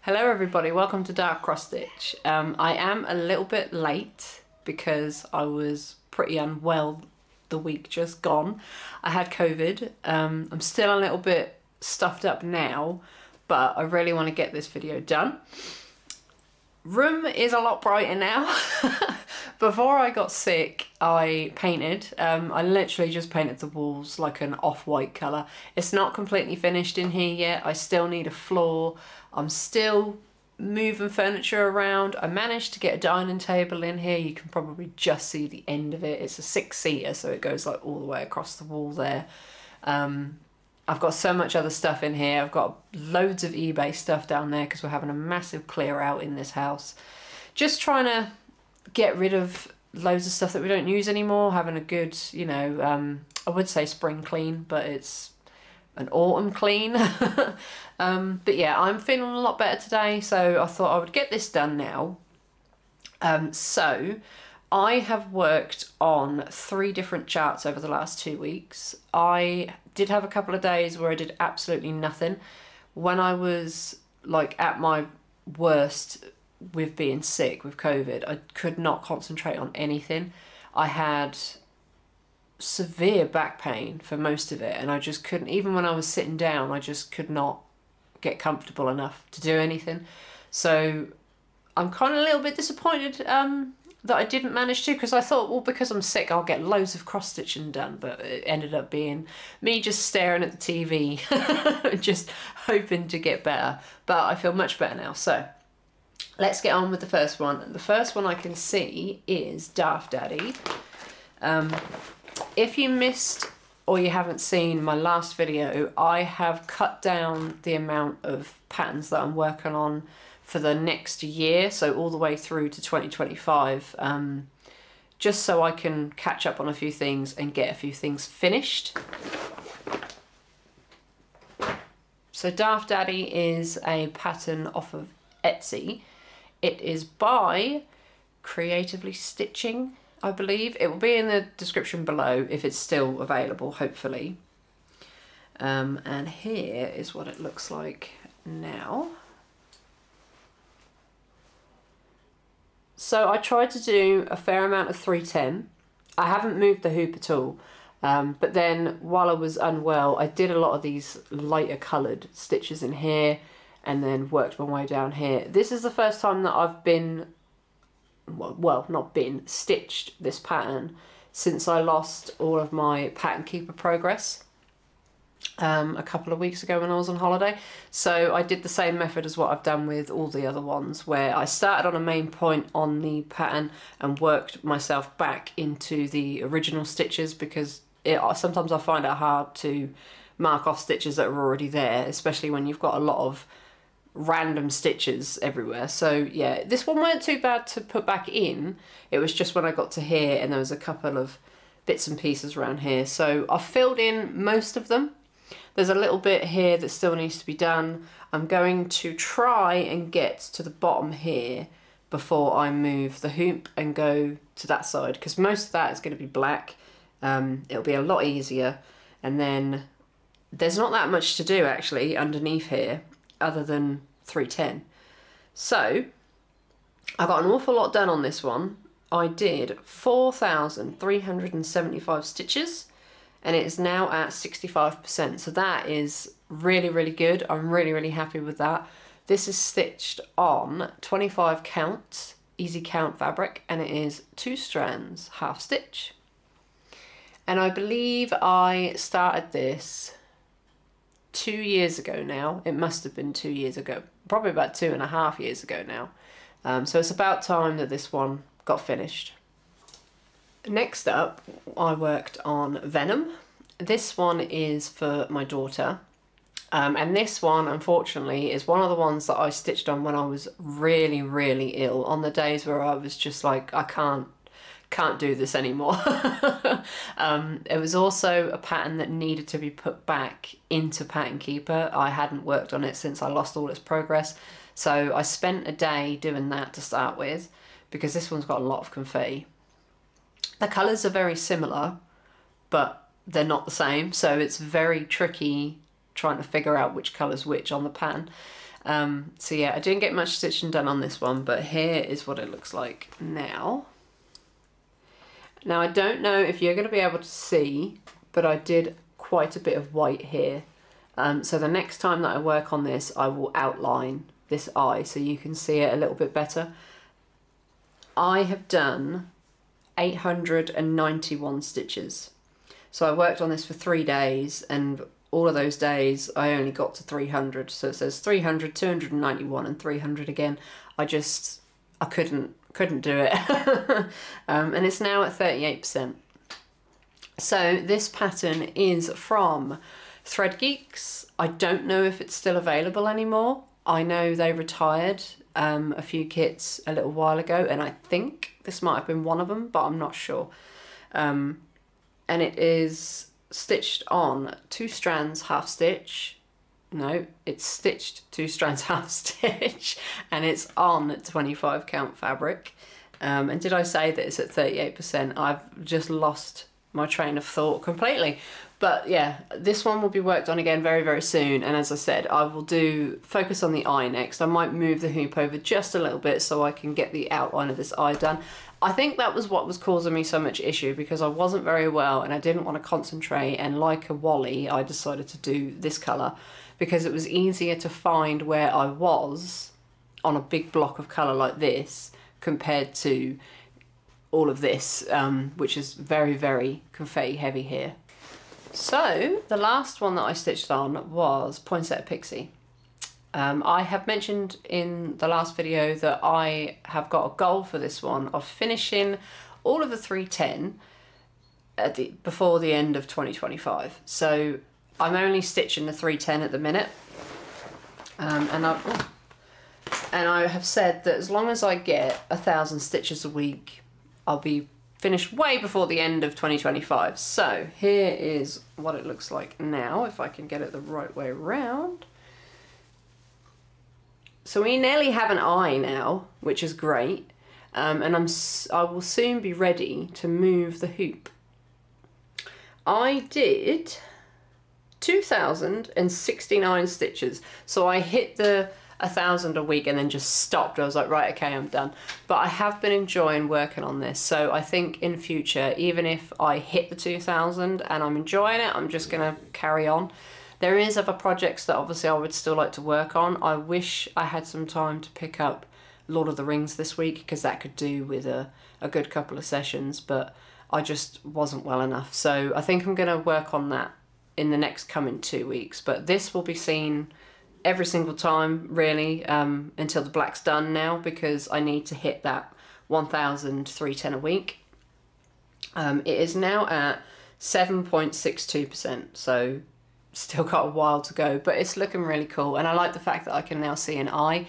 Hello everybody, welcome to Darkxstitch. I am a little bit late because I was pretty unwell the week just gone. I had COVID. I'm still a little bit stuffed up now, but I really want to get this video done. Room is a lot brighter now. Before I got sick, I painted. I literally just painted the walls like an off-white colour. It's not completely finished in here yet. I still need a floor. I'm still moving furniture around. I managed to get a dining table in here. You can probably just see the end of it. It's a 6-seater, so it goes like all the way across the wall there. I've got so much other stuff in here. I've got loads of eBay stuff down there because we're having a massive clear out in this house. Just trying to get rid of loads of stuff that we don't use anymore. Having a good, you know, I would say spring clean, but it's an autumn clean. But yeah, I'm feeling a lot better today, so I thought I would get this done now. So I have worked on 3 different charts over the last 2 weeks. I did have a couple of days where I did absolutely nothing. When I was like at my worst with being sick with COVID, I could not concentrate on anything. I had severe back pain for most of it, and I just couldn't, even when I was sitting down, I just could not get comfortable enough to do anything. So I'm kind of a little bit disappointed that I didn't manage to, because I thought, well, because I'm sick I'll get loads of cross stitching done, but it ended up being me just staring at the TV just hoping to get better. But I feel much better now, so let's get on with the first one. The first one I can see is Darth Daddy. If you missed or you haven't seen my last video, I have cut down the amount of patterns that I'm working on for the next year, so all the way through to 2025, just so I can catch up on a few things and get a few things finished. So Darth Daddy is a pattern off of Etsy. It is by Creatively Stitching, I believe. It will be in the description below if it's still available, hopefully. And here is what it looks like now. So I tried to do a fair amount of 310. I haven't moved the hoop at all. But then while I was unwell, I did a lot of these lighter coloured stitches in here and then worked my way down here. This is the first time that I've been, well, not been, stitched this pattern since I lost all of my pattern keeper progress a couple of weeks ago when I was on holiday. So I did the same method as what I've done with all the other ones, where I started on a main point on the pattern and worked myself back into the original stitches, because sometimes I find it hard to mark off stitches that are already there, especially when you've got a lot of random stitches everywhere. So yeah, this one weren't too bad to put back in. It was just when I got to here and there was a couple of bits and pieces around here. So I filled in most of them. There's a little bit here that still needs to be done. I'm going to try and get to the bottom here before I move the hoop and go to that side, because most of that is going to be black. It'll be a lot easier. And then there's not that much to do actually underneath here other than 310. So I got an awful lot done on this one. I did 4,375 stitches and it is now at 65%. So that is really, really good. I'm really, really happy with that. This is stitched on 25 count, easy count fabric, and it is 2 strands, half stitch. And I believe I started this 2 years ago now. It must have been 2 years ago, probably about 2.5 years ago now. So it's about time that this one got finished. Next up, I worked on Venom. This one is for my daughter. And this one, unfortunately, is one of the ones that I stitched on when I was really, really ill, on the days where I was just like, I can't do this anymore. It was also a pattern that needed to be put back into Pattern Keeper. I hadn't worked on it since I lost all its progress. So I spent a day doing that to start with, because this one's got a lot of confetti. The colours are very similar, but they're not the same, so it's very tricky trying to figure out which colour's which on the pattern. So yeah, I didn't get much stitching done on this one, but here is what it looks like now. Now I don't know if you're going to be able to see, but I did quite a bit of white here. So the next time that I work on this, I will outline this eye so you can see it a little bit better. I have done 891 stitches. So I worked on this for 3 days, and all of those days I only got to 300. So it says 300, 291 and 300 again. I couldn't do it. And it's now at 38%. So this pattern is from Thread Geeks. I don't know if it's still available anymore. I know they retired a few kits a little while ago, and I think this might have been one of them, but I'm not sure. And it is stitched on 2 strands half stitch. No, it's stitched 2 strands half stitch, and it's on 25 count fabric. And did I say that it's at 38%? I've just lost my train of thought completely. But yeah, this one will be worked on again very, very soon. And as I said, I will focus on the eye next. I might move the hoop over just a little bit so I can get the outline of this eye done. I think that was what was causing me so much issue, because I wasn't very well and I didn't want to concentrate, and like a Wally, I decided to do this colour because it was easier to find where I was on a big block of colour like this compared to all of this, which is very, very confetti heavy here. So the last one that I stitched on was Poinsettia Pixie. I have mentioned in the last video that I have got a goal for this one of finishing all of the 310 before the end of 2025. So I'm only stitching the 310 at the minute, and I have said that as long as I get 1,000 stitches a week, I'll be finished way before the end of 2025. So here is what it looks like now, if I can get it the right way around. So we nearly have an eye now, which is great, and I will soon be ready to move the hoop. I did 2,069 stitches, so I hit the 1,000 a week and then just stopped. I was like, right, okay, I'm done. But I have been enjoying working on this, so I think in future, even if I hit the 2,000 and I'm enjoying it, I'm just gonna carry on. There is other projects that obviously I would still like to work on. I wish I had some time to pick up Lord of the Rings this week, because that could do with a good couple of sessions, but I just wasn't well enough. So I think I'm gonna work on that in the next coming 2 weeks, but this will be seen every single time really, until the black's done now, because I need to hit that 1,310 a week. It is now at 7.62%, so still got a while to go, but it's looking really cool, and I like the fact that I can now see an eye.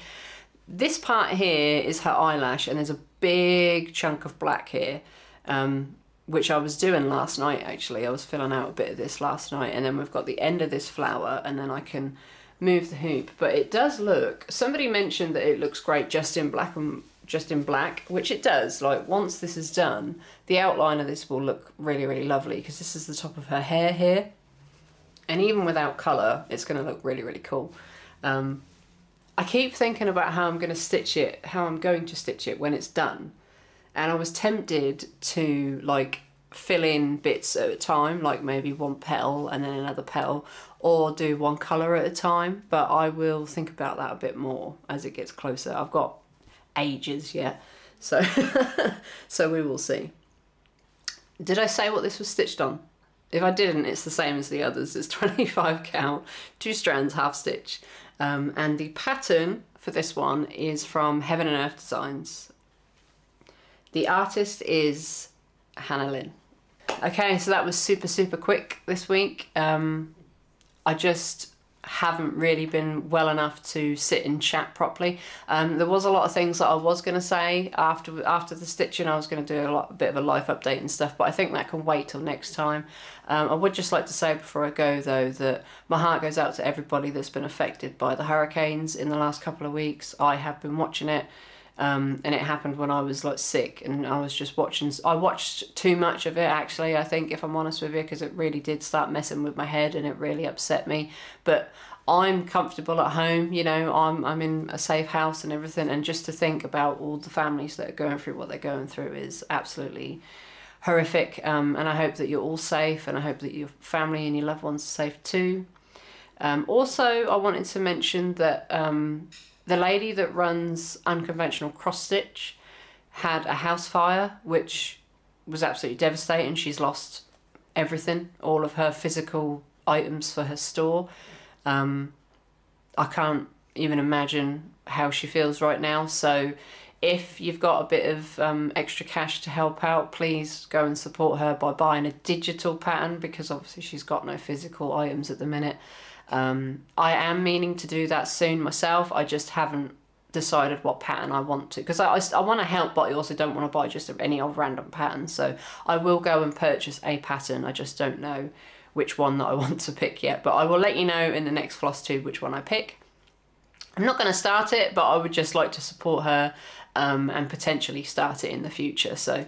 This part here is her eyelash, and there's a big chunk of black here, which I was doing last night actually. I was filling out a bit of this last night, and then we've got the end of this flower, and then I can move the hoop. But it does look, somebody mentioned that it looks great just in black, which it does. Like, once this is done, the outline of this will look really, really lovely, because this is the top of her hair here, and even without colour it's going to look really, really cool. I keep thinking about how I'm going to stitch it when it's done, and I was tempted to like fill in bits at a time, like maybe one petal and then another petal, or do one colour at a time, but I will think about that a bit more as it gets closer. I've got ages yet, so so we will see. Did I say what this was stitched on? If I didn't, it's the same as the others. It's 25 count, 2 strands, half stitch, and the pattern for this one is from Heaven and Earth Designs. The artist is Hannah Lynn. Okay, so that was super, super quick this week. I just haven't really been well enough to sit and chat properly. There was a lot of things that I was going to say after the stitching. I was going to do a bit of a life update and stuff, but I think that can wait till next time. I would just like to say before I go though that my heart goes out to everybody that's been affected by the hurricanes in the last couple of weeks. I have been watching it And it happened when I was like sick, and I was just watching. I watched too much of it, actually, I think, if I'm honest with you, because it really did start messing with my head and it really upset me. But I'm comfortable at home, you know, I'm in a safe house and everything, and just to think about all the families that are going through what they're going through is absolutely horrific. And I hope that you're all safe, and I hope that your family and your loved ones are safe too. Also, I wanted to mention that the lady that runs Unconventional Cross Stitch had a house fire, which was absolutely devastating. She's lost everything, all of her physical items for her store. I can't even imagine how she feels right now. So if you've got a bit of extra cash to help out, please go and support her by buying a digital pattern, because obviously she's got no physical items at the minute. I am meaning to do that soon myself. I just haven't decided what pattern I want to, because I want to help, but I also don't want to buy just any old random pattern. So I will go and purchase a pattern. I just don't know which one that I want to pick yet, but I will let you know in the next floss tube which one I pick. I'm not going to start it, but I would just like to support her and potentially start it in the future. So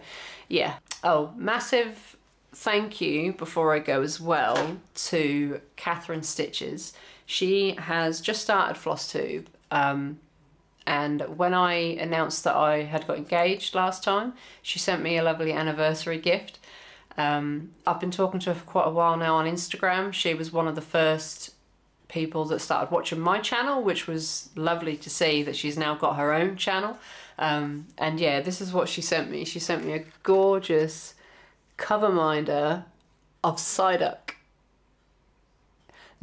yeah. Oh, massive thank you before I go as well to Catherine Stitches. She has just started Flosstube, and when I announced that I had got engaged last time, she sent me a lovely anniversary gift. I've been talking to her for quite a while now on Instagram. She was one of the first people that started watching my channel, which was lovely to see that she's now got her own channel. And yeah, this is what she sent me. She sent me a gorgeous cover minder of Psyduck.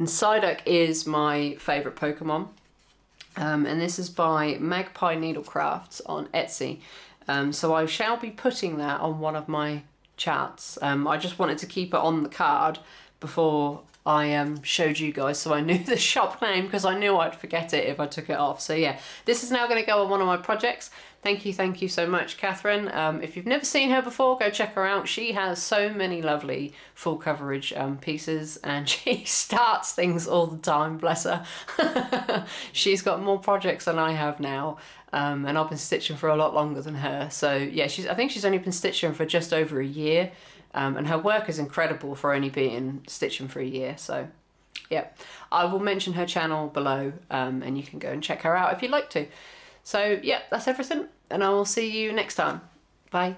And Psyduck is my favourite Pokemon. And this is by Magpie Needlecrafts on Etsy. So I shall be putting that on one of my charts. I just wanted to keep it on the card before I showed you guys, so I knew the shop name, because I knew I'd forget it if I took it off. So yeah, this is now going to go on one of my projects. Thank you so much, Catherine. If you've never seen her before, go check her out. She has so many lovely full coverage pieces, and she starts things all the time, bless her. She's got more projects than I have now, and I've been stitching for a lot longer than her. So yeah, I think she's only been stitching for just over a year. And her work is incredible for only being stitching for a year. So yeah, I will mention her channel below, and you can go and check her out if you'd like to. So yeah, that's everything, and I will see you next time. Bye.